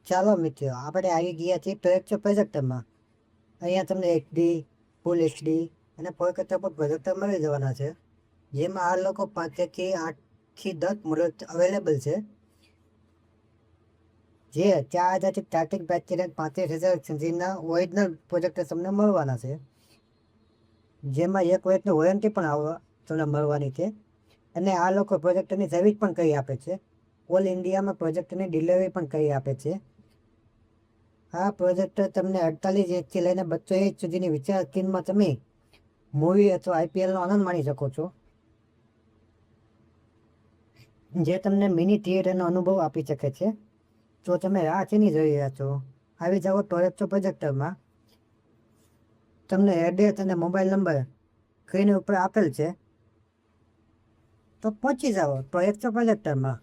ચાલો મિત્રો, આપણે આવી ગયા છીએ પ્રોજેક્ટર પ્રોજેક્ટરમાં. અહીંયા તમને HD, ફૂલ HD અને 4K પર પ્રોજેક્ટર મળી જવાના છે, જેમાં આ લોકો 5 થી 8 થી 10 મોડેલ અવેલેબલ છે. જે 4000થી સ્ટાર્ટિંગ પ્રાઇસથી 35,000 સુધીના ઓરિજિનલ પ્રોજેક્ટર તમને મળવાના છે, જેમાં 1 વર્ષની વોરંટી પણ તમને મળવાની છે. અને આ લોકો પ્રોજેક્ટરની સર્વિસ પણ કરી આપે છે. ઓલ ઇન્ડિયામાં પ્રોજેક્ટરની ડિલિવરી પણ કરી આપે છે. આ પ્રોજેક્ટર તમને 48 ઇંચથી લઈને 200 ઇંચ સુધીની વિશાળ સ્ક્રીનમાં તમે મૂવી અથવા IPLનો આનંદ માણી શકો છો, જે તમને મિની થિયેટરનો અનુભવ આપી શકે છે. તો તમે રાહ શેની જોઈ રહ્યા છો? આવી જાઓ પ્રોજેક્ટર પ્રોજેક્ટરમાં. તમને એડ્રેસ અને મોબાઈલ નંબર સ્ક્રીન ઉપર આપેલ છે, તો પહોંચી જાઓ પ્રોજેક્ટર પ્રોજેક્ટરમાં.